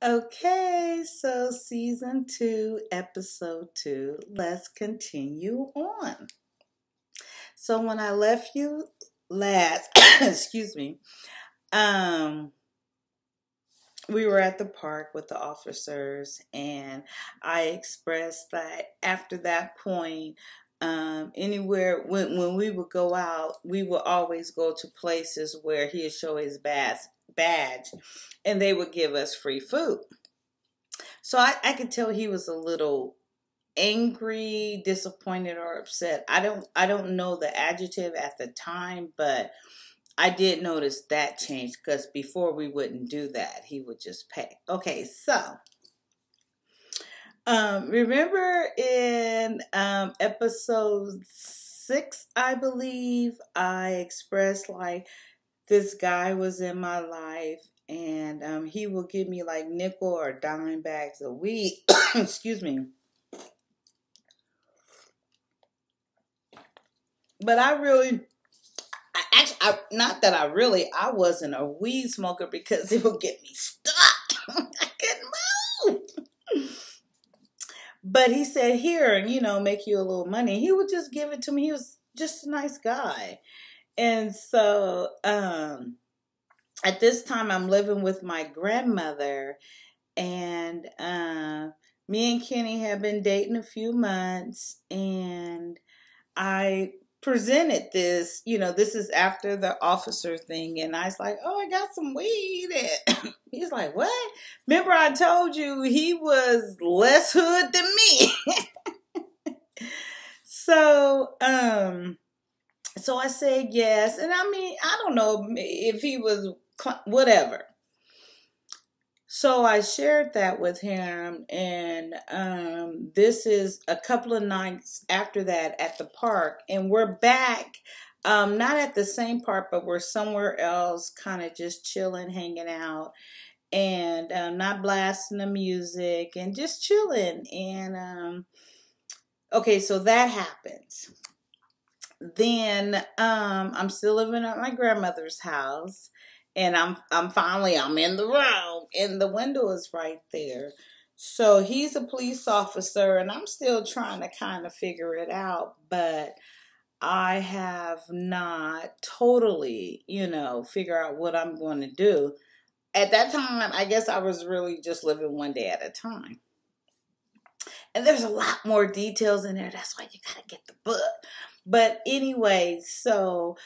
Okay, so season 2, episode 2. Let's continue on. So when I left you last, excuse me, um, we were at the park with the officers, and I expressed that after that point, anywhere when we would go out, we would always go to places where he'd show his badge, and they would give us free food. So I could tell he was a little angry, disappointed, or upset. I don't know the adjective at the time, but I did notice that change because before we wouldn't do that. He would just pay. Okay, so remember in episode 6, I believe, I expressed like this guy was in my life, and he will give me like nickel or dime bags a week. Excuse me. But not that I wasn't a weed smoker because it would get me stuck. I couldn't move. But he said, here, make you a little money. He would just give it to me. He was just a nice guy. And so, at this time, I'm living with my grandmother, and me and Kenny have been dating a few months, and I presented this, this is after the officer thing, and I was like, oh, I got some weed. And he's like, what? Remember I told you he was less hood than me. So, so I said yes, and I mean, I don't know if he was whatever. So I shared that with him, and this is a couple of nights after that at the park, and we're back, not at the same park, but we're somewhere else, kind of just chilling, hanging out, and not blasting the music, and just chilling. And okay, so that happens. Then I'm still living at my grandmother's house, and I'm in the room, and the window is right there. So he's a police officer, and I'm still trying to kind of figure it out, but I have not totally, figure out what I'm going to do. At that time, I guess I was really just living one day at a time. And there's a lot more details in there. That's why you got to get the book. But anyway, so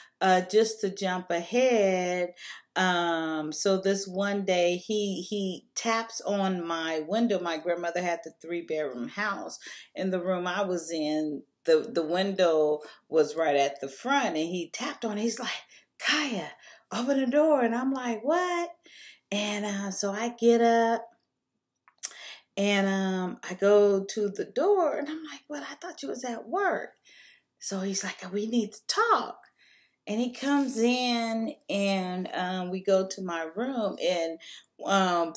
just to jump ahead, so this one day he taps on my window. My grandmother had the 3-bedroom house. In the room I was in, the window was right at the front, and he tapped on it. He's like, Kyia, open the door. And I'm like, what? And so I get up, and I go to the door, and I'm like, well, I thought you was at work. So he's like, we need to talk. And he comes in, and we go to my room. And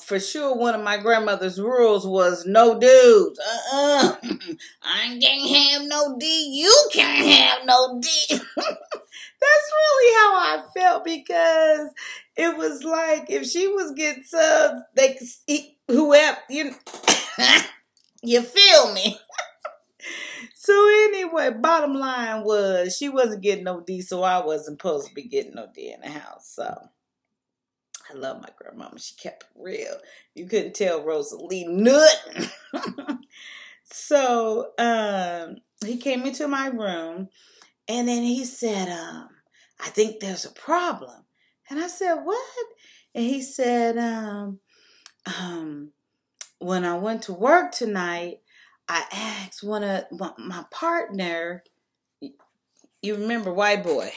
for sure, one of my grandmother's rules was no dudes. I can't have no D. You can't have no D. That's really how I felt, because it was like if she was getting subs, they could eat whoever, you feel me? So anyway, bottom line was she wasn't getting no D, so I wasn't supposed to be getting no D in the house. So I love my grandmama. She kept it real. You couldn't tell Rosalie nothing. So he came into my room, and then he said, I think there's a problem. And I said, what? And he said, when I went to work tonight, I asked one of my partner, you remember white boy,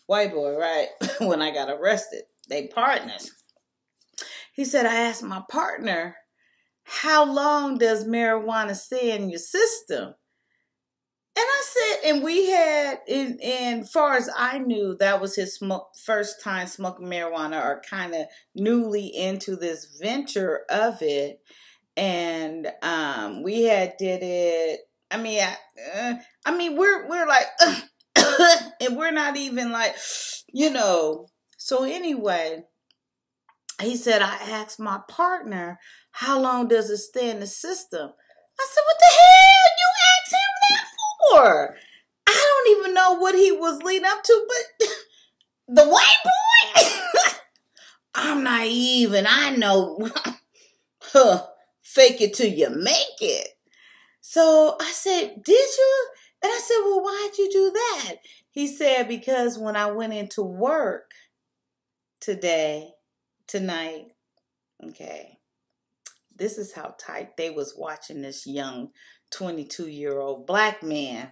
white boy, right? When I got arrested, they partners. He said, I asked my partner, how long does marijuana stay in your system? And I said, and we had, and far as I knew, that was his first time smoking marijuana, or kind of newly into this venture of it. And we had did it. I mean, we're like, and we're not even like, So anyway, He said, I asked my partner, how long does it stay in the system? I said, what the hell you asked him that for? I don't even know what he was leading up to, but the white boy? I'm naive and I know, fake it till you make it. So I said, did you? And I said, well, why'd you do that? He said, because when I went into work tonight, okay, this is how tight they was watching this young 22-year-old black man.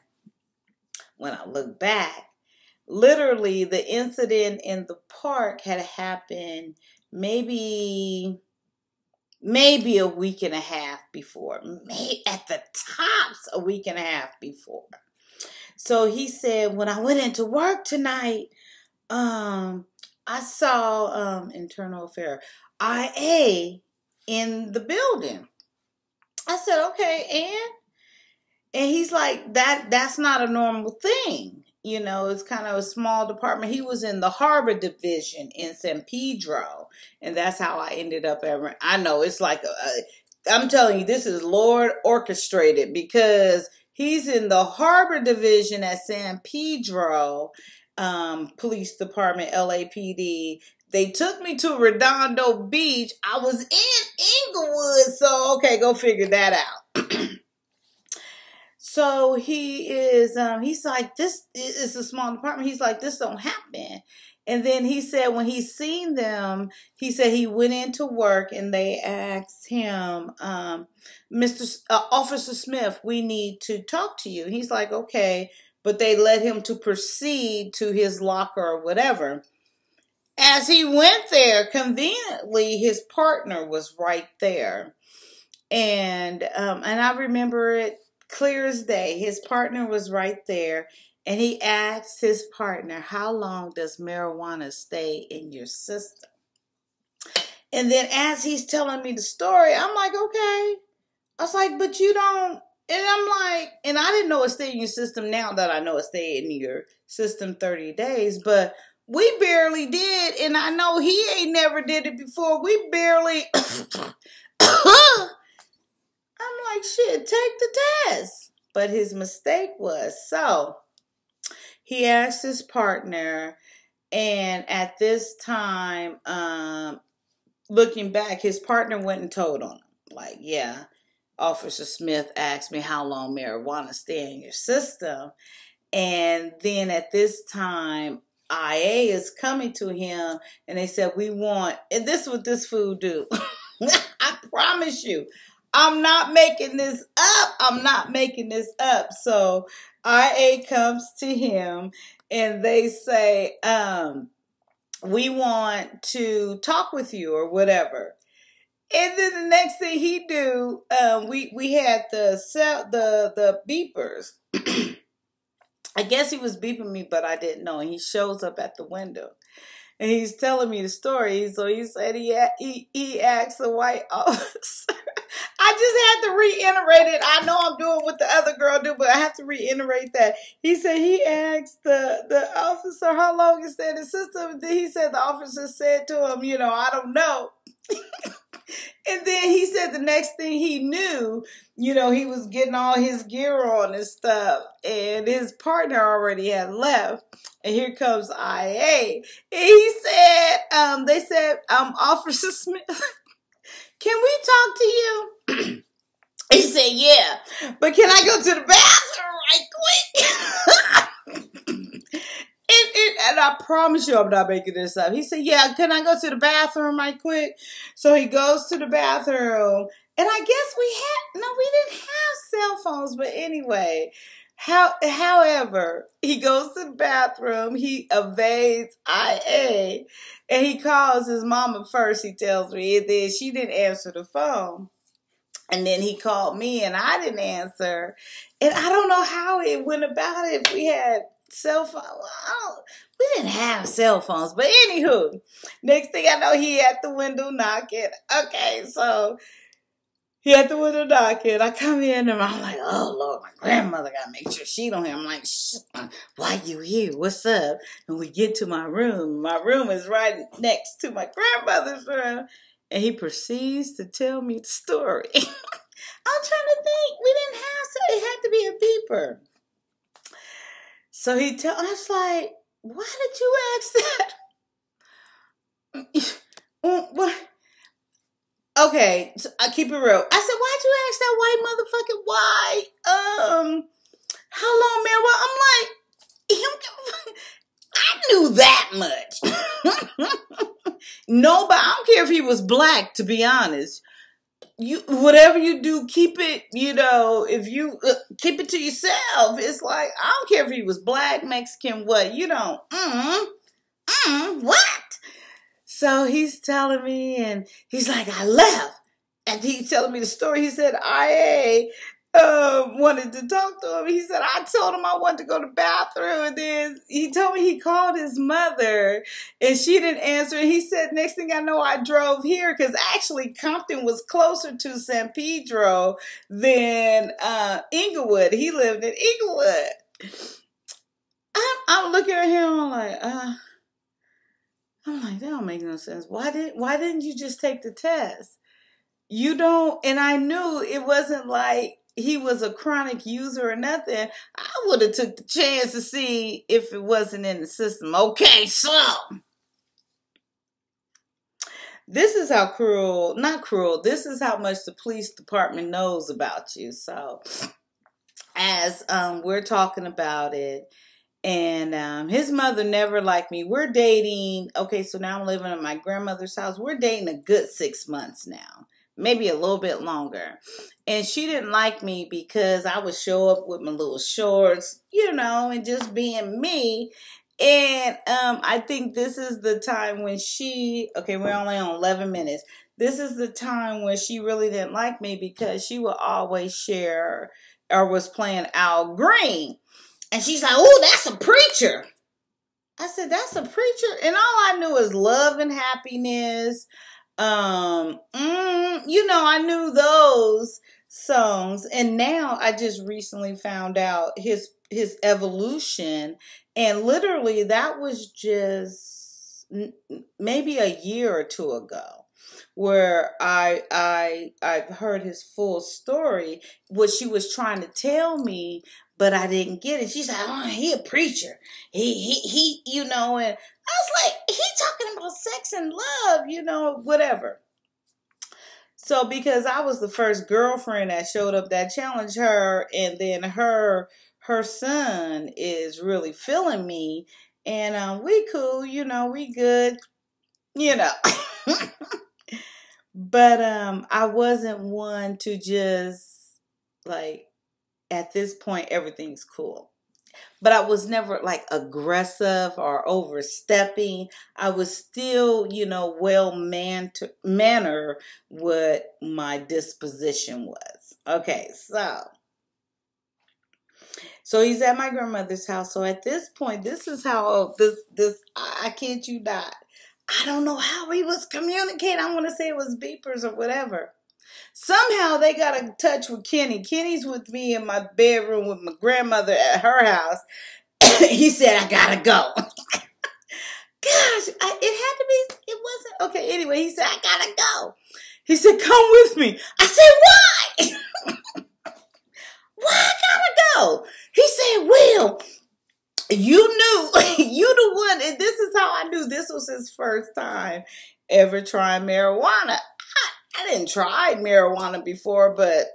When I look back, literally the incident in the park had happened maybe a week and a half before. Maybe at the tops a week and a half before. So he said, when I went into work tonight, I saw internal affair IA in the building. I said, okay, and he's like, that's not a normal thing. You know, it's kind of a small department. He was in the harbor division in San Pedro, and that's how I ended up at. I know it's like I'm telling you, this is Lord orchestrated, because he's in the harbor division at San Pedro Police Department, LAPD. They took me to Redondo Beach. I was in Inglewood, so okay, go figure that out. So he's like, this is a small department. He's like, this don't happen. And then he said, when he seen them, he said he went into work and they asked him, Officer Smith, we need to talk to you. He's like, okay, but they let him to proceed to his locker or whatever. As he went there, conveniently, his partner was right there. And I remember it clear as day. His partner was right there, and he asked his partner, how long does marijuana stay in your system? And then as he's telling me the story, I'm like, okay. I was like, but you don't. And I'm like, and I didn't know it stayed in your system. Now that I know it stayed in your system 30 days, but we barely did. And I know he ain't never did it before. We barely. I'm like, shit, take the test. But his mistake was, so he asked his partner, and at this time, looking back, his partner went and told on him. Like, yeah, Officer Smith asked me how long marijuana stay in your system. And then at this time, IA is coming to him, and they said, we want, and this is what this fool do. I promise you. I'm not making this up. I'm not making this up. So IA comes to him and they say, we want to talk with you or whatever. And then the next thing he do, we had the beepers. I guess he was beeping me, but I didn't know. And he shows up at the window. And he's telling me the story. So he said he asked the white officer. I just had to reiterate it. I know I'm doing what the other girl do, but I have to reiterate that. He said he asked the officer how long is that in the system. Then he said the officer said to him, I don't know. And then he said the next thing he knew, he was getting all his gear on and stuff. And his partner already had left. And here comes IA. And he said, they said, Officer Smith, can we talk to you? He said, yeah. But can I go to the bathroom right quick? And I promise you I'm not making this up. He said, yeah, can I go to the bathroom right quick? So he goes to the bathroom. And I guess we didn't have cell phones. But anyway, however, he goes to the bathroom. He evades IA. And he calls his mama first, he tells me. And then she didn't answer the phone. And then he called me and I didn't answer. And I don't know how it went about it. If we had cell phone. We didn't have cell phones. But anywho, next thing I know, he at the window knocking. Okay, so He at the window knocking. I come in and I'm like, oh Lord, my grandmother gotta make sure she don't hear. I'm like, why you here? What's up? And we get to my room. My room is right next to my grandmother's room. And he proceeds to tell me the story. I'm trying to think. We didn't have so it had to be a beeper. So I was like, why did you ask that? What? Okay, so I keep it real. I said, why'd you ask that white motherfucker why? How long, man? Well, I'm like, I knew that much. Nobody, I don't care if he was black, to be honest. Whatever you do, keep it, if you keep it to yourself. It's like, I don't care if he was black, Mexican, what, what? So he's telling me, and he's like, I left. And he's telling me the story. He said, IA wanted to talk to him. He said, I told him I wanted to go to the bathroom. And then he told me he called his mother, and she didn't answer. And he said, next thing I know, I drove here, because actually Compton was closer to San Pedro than Inglewood. He lived in Inglewood. I'm looking at him, I'm like, that don't make no sense. Why didn't you just take the test? You don't, and I knew it wasn't like he was a chronic user or nothing. I would have took the chance to see if it wasn't in the system. Okay, so this is how not cruel, this is how much the police department knows about you. So as we're talking about it, and his mother never liked me. We're dating. Okay, so now I'm living at my grandmother's house. We're dating a good 6 months now, maybe a little bit longer. And she didn't like me because I would show up with my little shorts, and just being me. And I think this is the time when we're only on 11 minutes. This is the time when she really didn't like me, because she would always share or was playing Al Green. And she's like, oh, that's a preacher. I said, that's a preacher? And all I knew is love and happiness. I knew those songs. And now I just recently found out his evolution. And literally that was just maybe a year or two ago, where I heard his full story, what she was trying to tell me, but I didn't get it. She's like, oh, he a preacher. He, and I was like, he talking about sex and love, whatever. So because I was the first girlfriend that showed up that challenged her, and then her son is really feeling me, and we cool, we good, But I wasn't one to just like, at this point everything's cool. But I was never like aggressive or overstepping. I was still, well mannered what my disposition was. Okay, so he's at my grandmother's house. So at this point, this is how I kid you not. I don't know how he was communicating. I want to say it was beepers or whatever. Somehow they got in touch with Kenny. Kenny's with me in my bedroom with my grandmother at her house. He said, I gotta go. Gosh, it had to be, it wasn't. Okay, anyway, he said, I gotta go. He said, come with me. I said, why? Why I gotta go? He said, well, you knew, you the one, and this is how I knew this was his first time ever trying marijuana. I didn't try marijuana before, but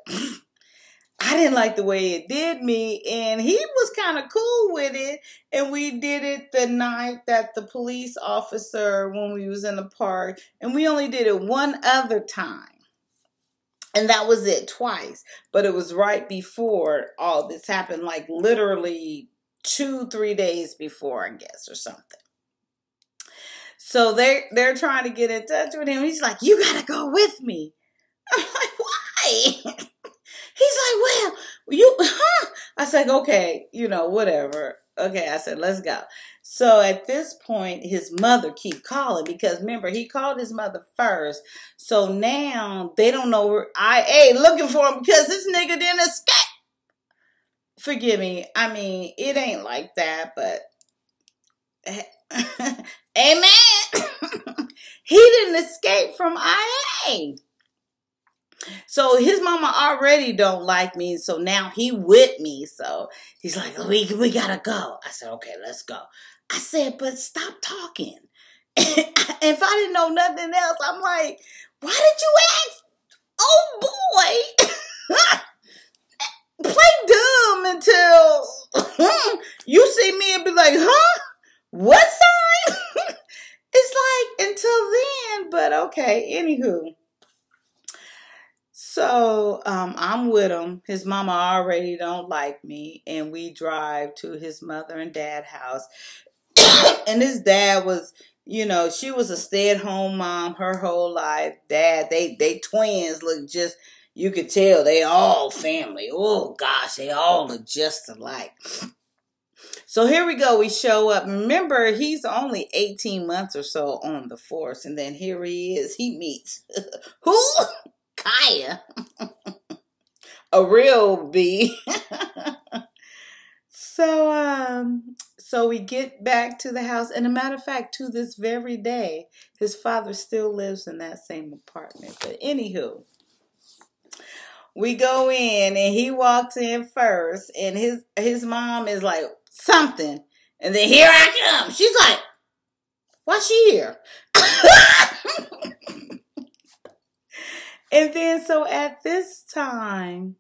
I didn't like the way it did me, and he was kind of cool with it, and we did it the night that the police officer, when we was in the park, and we only did it one other time. And that was it, twice. But it was right before all this happened, like literally 2-3 days before, I guess, or something. So they're trying to get in touch with him. He's like, you gotta go with me. I'm like, why? He's like, well, I said, okay, whatever. Okay, I said, let's go. So at this point, his mother keep calling because remember he called his mother first. So now they don't know where looking for him because this nigga didn't escape. Forgive me. I mean, it ain't like that, but amen. He didn't escape from IA. So his mama already don't like me. So now he with me. So he's like, we gotta go. I said, okay, let's go. I said, but stop talking. If I didn't know nothing else, I'm like, why did you ask? Oh boy. Play dumb until you see me and be like, huh? What sign? It's like until then, but okay, anywho. So I'm with him. His mama already don't like me, and we drive to his mother and dad house. And his dad was, she was a stay-at-home mom her whole life. Dad, they twins look just, you could tell they all family. Oh gosh, they all look just alike. So here we go. We show up. Remember, he's only 18 months or so on the force, and then here he is. He meets who? Kyia, a real bee. So we get back to the house, and a matter of fact, to this very day, his father still lives in that same apartment. But anywho, we go in, and he walks in first, and his mom is like something, and then here I come. She's like, why she here? And then, so at this time,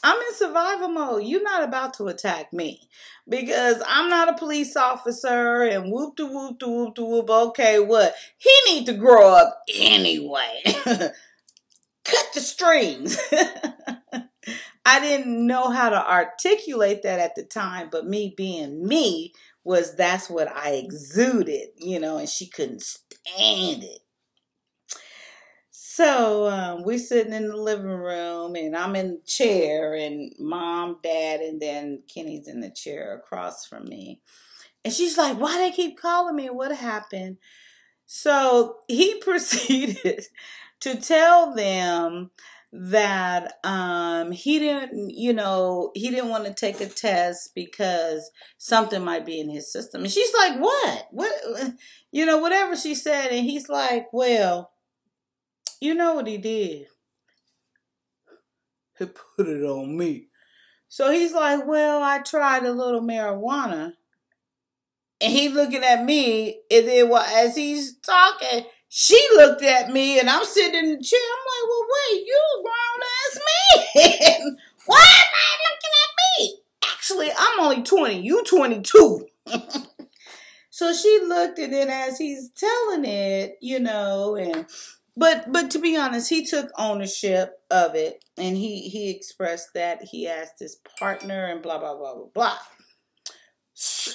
I'm in survival mode. You're not about to attack me because I'm not a police officer and whoop de whoop de whoop de whoop. Okay, what? He need to grow up anyway. Cut the strings. I didn't know how to articulate that at the time, but me being me that's what I exuded, and she couldn't stand it. So we're sitting in the living room, and I'm in the chair, and mom, dad, and then Kenny's in the chair across from me. And she's like, why they keep calling me? What happened? So he proceeded to tell them that he didn't want to take a test because something might be in his system. And she's like, what? Whatever she said. And he's like, well, you know what he did? He put it on me. So he's like, well, I tried a little marijuana. And he looking at me, and then as he's talking, she looked at me, and I'm sitting in the chair. I'm like, well, wait, you grown-ass man. Why am I looking at me? Actually, I'm only 20. You 22. So she looked, and then as he's telling it, and... But to be honest, he took ownership of it, and he expressed that he asked his partner and blah, blah, blah, blah, blah. So,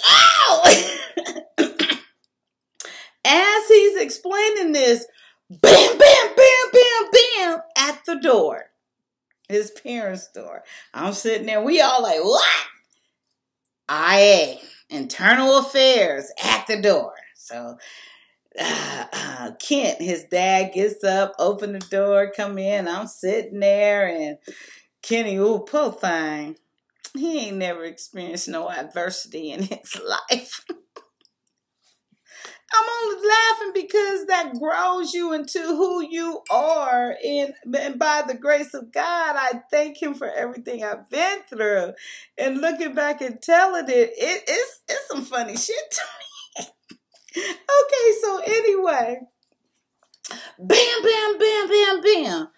as he's explaining this, bam, bam, bam, bam, bam, at the door, his parents' door. I'm sitting there, we all like, what? IA, internal affairs, at the door. So... Kent, his dad, gets up, open the door, come in. I'm sitting there, and Kenny, poor thing. He ain't never experienced no adversity in his life. I'm only laughing because that grows you into who you are. And by the grace of God, I thank him for everything I've been through. And looking back and telling it's some funny shit to me. Okay, so anyway, bam, bam, bam, bam, bam.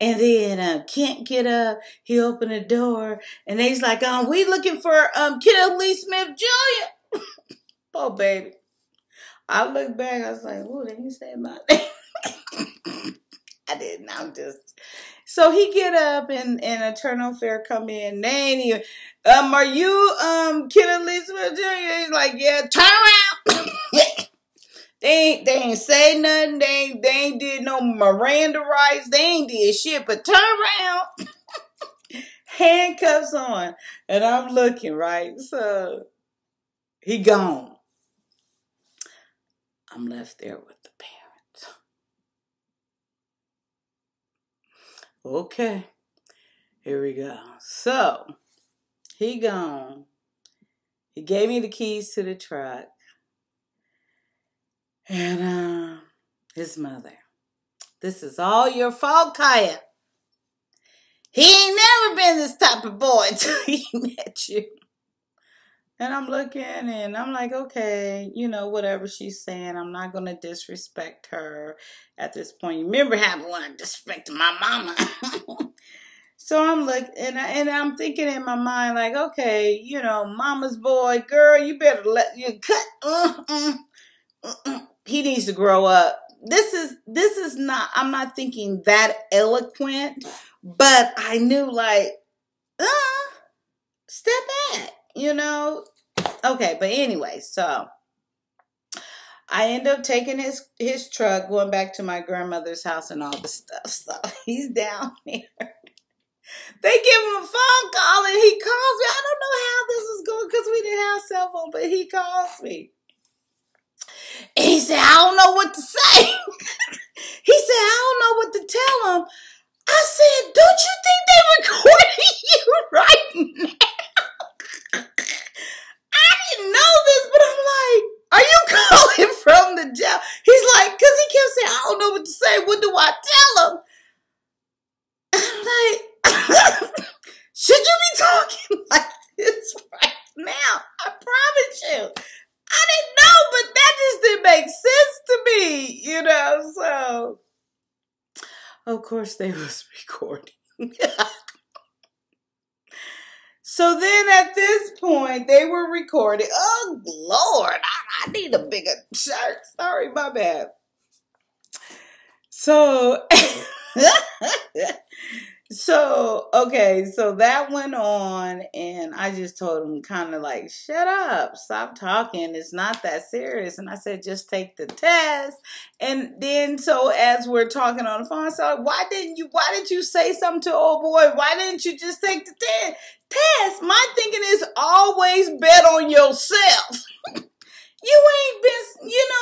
And then Kent get up, he opened the door, and he's like, we looking for Kenneth Lee Smith Jr. Oh, baby. I look back, I was like, oh, they didn't say my name. I didn't, I'm just... So he get up, and Eternal Fair come in. They ain't even, are you Kenneth Lee Smith Jr.? He's like, yeah, turn around. They ain't say nothing. They ain't did no Miranda rights. They ain't did shit, but turn around. Handcuffs on. And I'm looking, right? So He gone. I'm left there with the parents. Okay, here we go. So, he gone. He gave me the keys to the truck. And his mother. This is all your fault, Kyia. He ain't never been this type of boy until he met you. And I'm looking and I'm like, okay, whatever she's saying, I'm not going to disrespect her at this point. You remember how I wanted to disrespect my mama. So I'm looking and I'm thinking in my mind, like, okay, mama's boy, girl, you better let you cut. He needs to grow up. This is not, I'm not thinking that eloquent, but I knew, like, step back, Okay, but anyway, so I end up taking his truck, going back to my grandmother's house and all the stuff. So he's down there. They give him a phone call and he calls me. I don't know how this was going because we didn't have cell phone, but he calls me. And he said, I don't know what to say. He said, I don't know what to tell him. I said, don't you think they recorded you right now? I didn't know this, but I'm like, are you calling from the jail? He's like, because he kept saying, I don't know what to say. What do I tell him? I'm like, should you be talking like this right now? I promise you. I didn't know, but that just didn't make sense to me, so. Of course they was recording. So then at this point, they were recording. Oh, Lord, I need a bigger shirt. Sorry, my bad. So, okay, so that went on, and I just told him kind of like, shut up, stop talking, it's not that serious. And I said, just take the test. And then, so as we're talking on the phone, I said, why did you say something to old boy? Why didn't you just take the test? My thinking is always bet on yourself. You ain't been,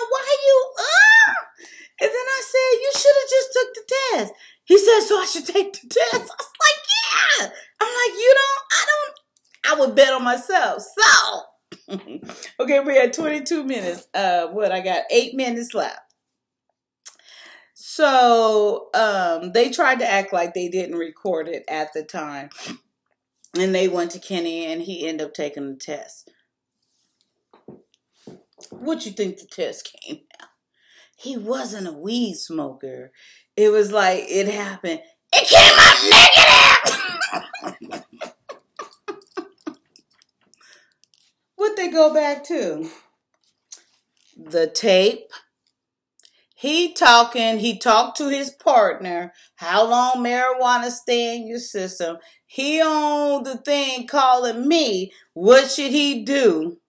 why you, And then I said, you should have just took the test. He said, so I should take the test. I was like, yeah. I'm like, I would bet on myself. So, okay, we had 22 minutes. I got 8 minutes left. So, they tried to act like they didn't record it at the time. And they went to Kenny and he ended up taking the test. What you think the test came out? He wasn't a weed smoker. It was like, it happened. It came out negative! What'd they go back to? The tape. He talked to his partner, how long marijuana stay in your system. He on the thing calling me, what should he do?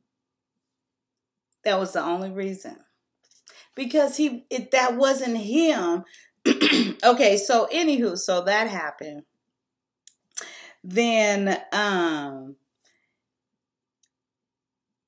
That was the only reason. Because that wasn't him. Okay, so anywho, so that happened. Then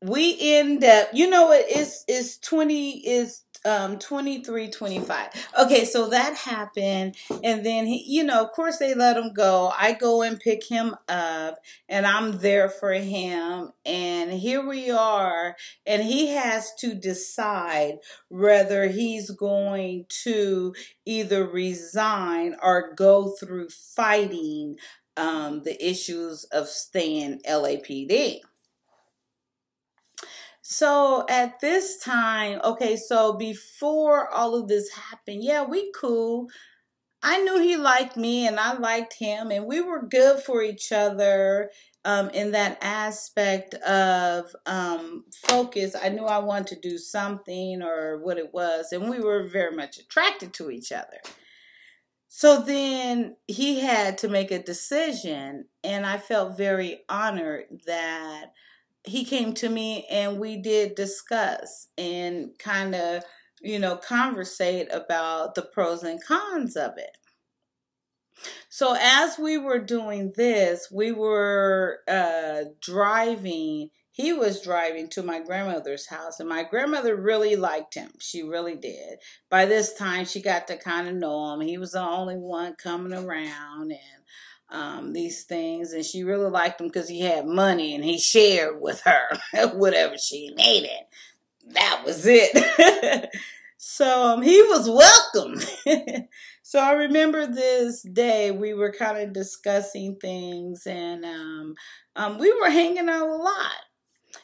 we end up, it's 23, 25. Okay, so that happened, and then he, of course they let him go. I go and pick him up, and I'm there for him, and here we are, and he has to decide whether he's going to either resign or go through fighting the issues of staying LAPD. So at this time, okay, so before all of this happened, yeah, we cool. I knew he liked me and I liked him, and we were good for each other in that aspect of focus. I knew I wanted to do something or what it was, and we were very much attracted to each other. So then he had to make a decision, and I felt very honored that he came to me and we did discuss and kind of, conversate about the pros and cons of it. So as we were doing this, we were driving. he was driving to my grandmother's house, and my grandmother really liked him. She really did. By this time, she got to kind of know him. He was the only one coming around, and these things, and she really liked him because he had money and he shared with her whatever she needed. That was it. So he was welcome. So I remember this day we were kind of discussing things, and we were hanging out a lot.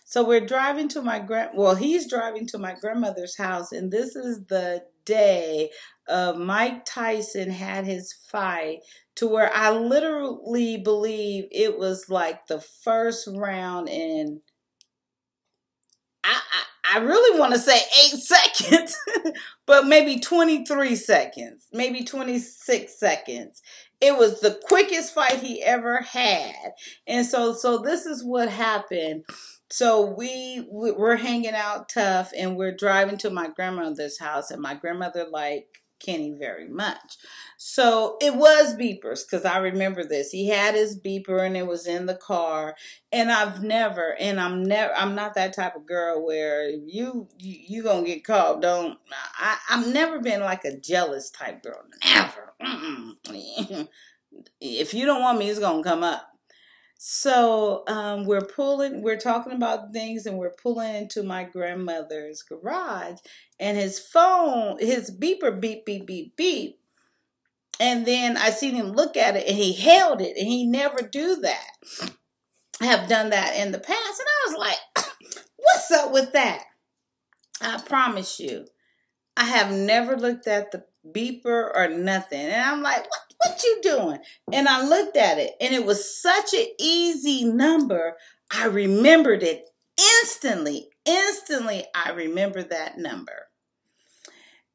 So we're driving to he's driving to my grandmother's house, and this is the day of Mike Tyson had his fight, to where I literally believe it was like the first round in, I really want to say 8 seconds, but maybe 23 seconds, maybe 26 seconds. It was the quickest fight he ever had. And so this is what happened. So we're hanging out tough, and we're driving to my grandmother's house, and my grandmother liked Kenny very much. So it was beepers, because I remember this. He had his beeper, and it was in the car. And I'm not that type of girl where you gonna get caught. I've never been like a jealous type girl. Never. If you don't want me, it's gonna come up. So we're talking about things, and we're pulling into my grandmother's garage, and his beeper beep, beep, beep, beep. And then I seen him look at it, and he held it, and he never do that. I have done that in the past, and I was like, what's up with that? I promise you, I have never looked at the beeper or nothing. And I'm like, what you doing? And I looked at it, and it was such an easy number. I remembered it instantly. Instantly, I remember that number.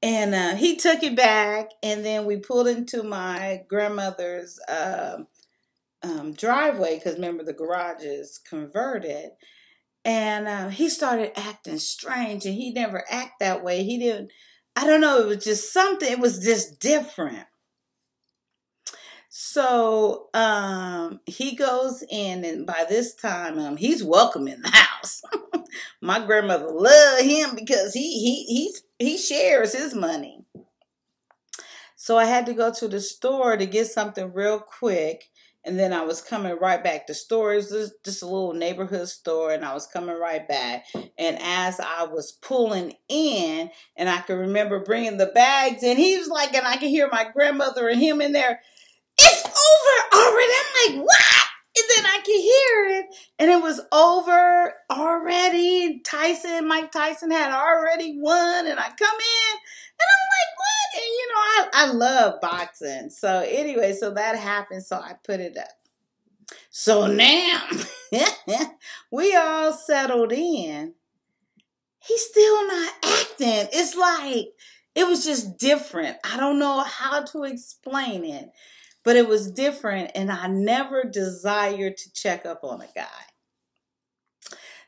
And he took it back, and then we pulled into my grandmother's driveway, because remember, the garage is converted. And he started acting strange, and he never act that way. He didn't, I don't know, it was just something, it was just different. So he goes in, and by this time, he's welcome in the house. My grandmother loved him because he shares his money. So I had to go to the store to get something real quick. And then I was coming right back. The store is just a little neighborhood store, and I was coming right back. And as I was pulling in, and I can remember bringing the bags, and he was like, and I could hear my grandmother and him in there, it's over already. I'm like, what? And then I could hear it, and it was over already. Mike Tyson had already won, and I come in, and I'm like, what? And you know, I love boxing. So anyway, so that happened, so I put it up. So now, we all settled in. He's still not acting. It's like, it was just different. I don't know how to explain it. But it was different, and I never desired to check up on a guy.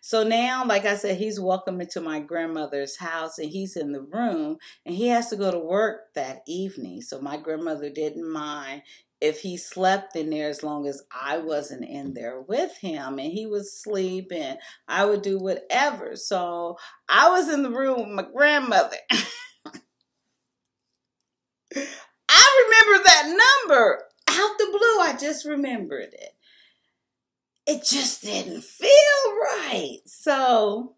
So now, like I said, he's welcome into my grandmother's house, and he's in the room, and he has to go to work that evening. So my grandmother didn't mind if he slept in there as long as I wasn't in there with him, and he would sleep, and I would do whatever. So I was in the room with my grandmother. I remember that number out the blue. I just remembered it. It just didn't feel right. So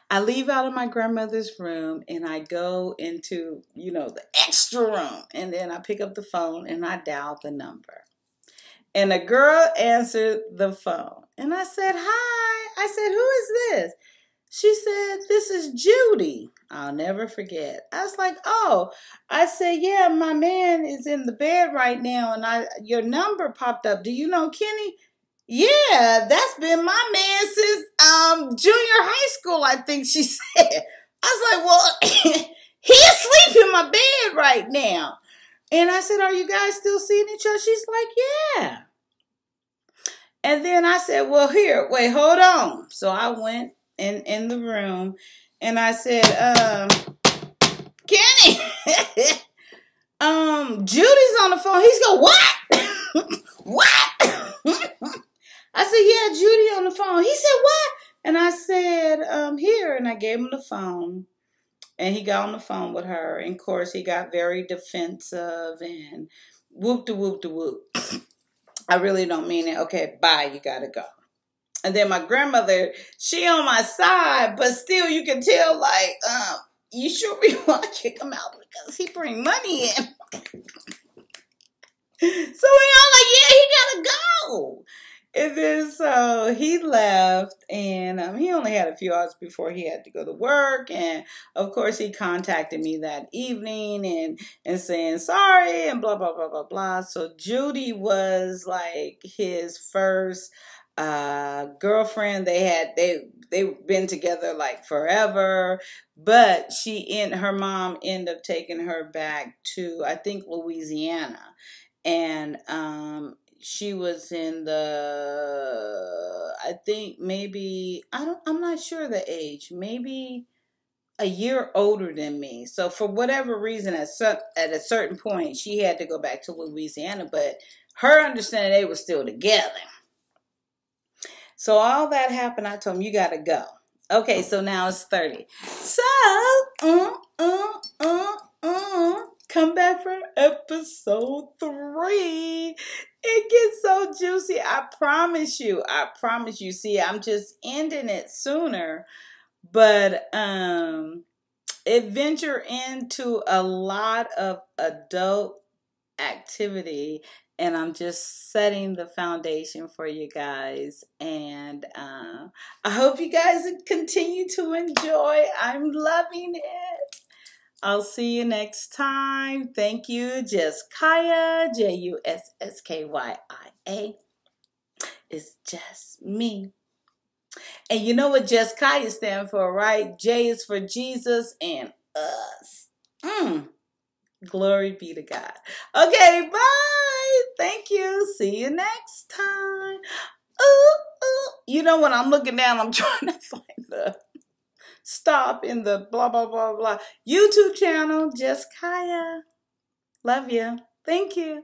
I leave out of my grandmother's room, and I go into, the extra room. And then I pick up the phone, and I dial the number. And a girl answered the phone. And I said, hi. I said, who is this? She said, this is Judy. I'll never forget. I was like, oh. I said, yeah, my man is in the bed right now, and your number popped up. Do you know Kenny? Yeah, that's been my man since junior high school, I think she said. I was like, well, he's asleep in my bed right now. And I said, are you guys still seeing each other? She's like, yeah. And then I said, well, wait, hold on. So I went in the room, and I said, Kenny, Judy's on the phone. He's going, what? What? I said, yeah, Judy on the phone. He said, gave him the phone. And he got on the phone with her. And, of course, he got very defensive and whoop-de-whoop-de-whoop. I really don't mean it. Okay, bye, you got to go. And then my grandmother, she on my side, but still you can tell, like, you sure we want to kick him out because he bring money in. So we all like, yeah, he got to go. And then so he left, and he only had a few hours before he had to go to work. And, of course, he contacted me that evening and saying sorry and blah, blah, blah, blah, blah. So Judy was like his first girlfriend. They've been together like forever, but her mom ended up taking her back to, I think, Louisiana. And she was in I think maybe, I'm not sure the age, maybe a year older than me. So for whatever reason, at a certain point, she had to go back to Louisiana, but her understanding they were still together. So all that happened, I told him, you got to go. Okay, so now it's 30. So, come back for episode 3. It gets so juicy. I promise you. See, I'm just ending it sooner. But it ventured into a lot of adult activity. And I'm just setting the foundation for you guys. And I hope you guys continue to enjoy. I'm loving it. I'll see you next time. Thank you, Just Kyia, Jusskya. It's just me. And you know what Just Kyia stands for, right? J is for Jesus and us. Glory be to God. Okay, bye. Thank you. See you next time. Ooh, ooh. You know, when I'm looking down, I'm trying to find the stop in the blah, blah, blah, blah. YouTube channel, Just Kyia. Love you. Thank you.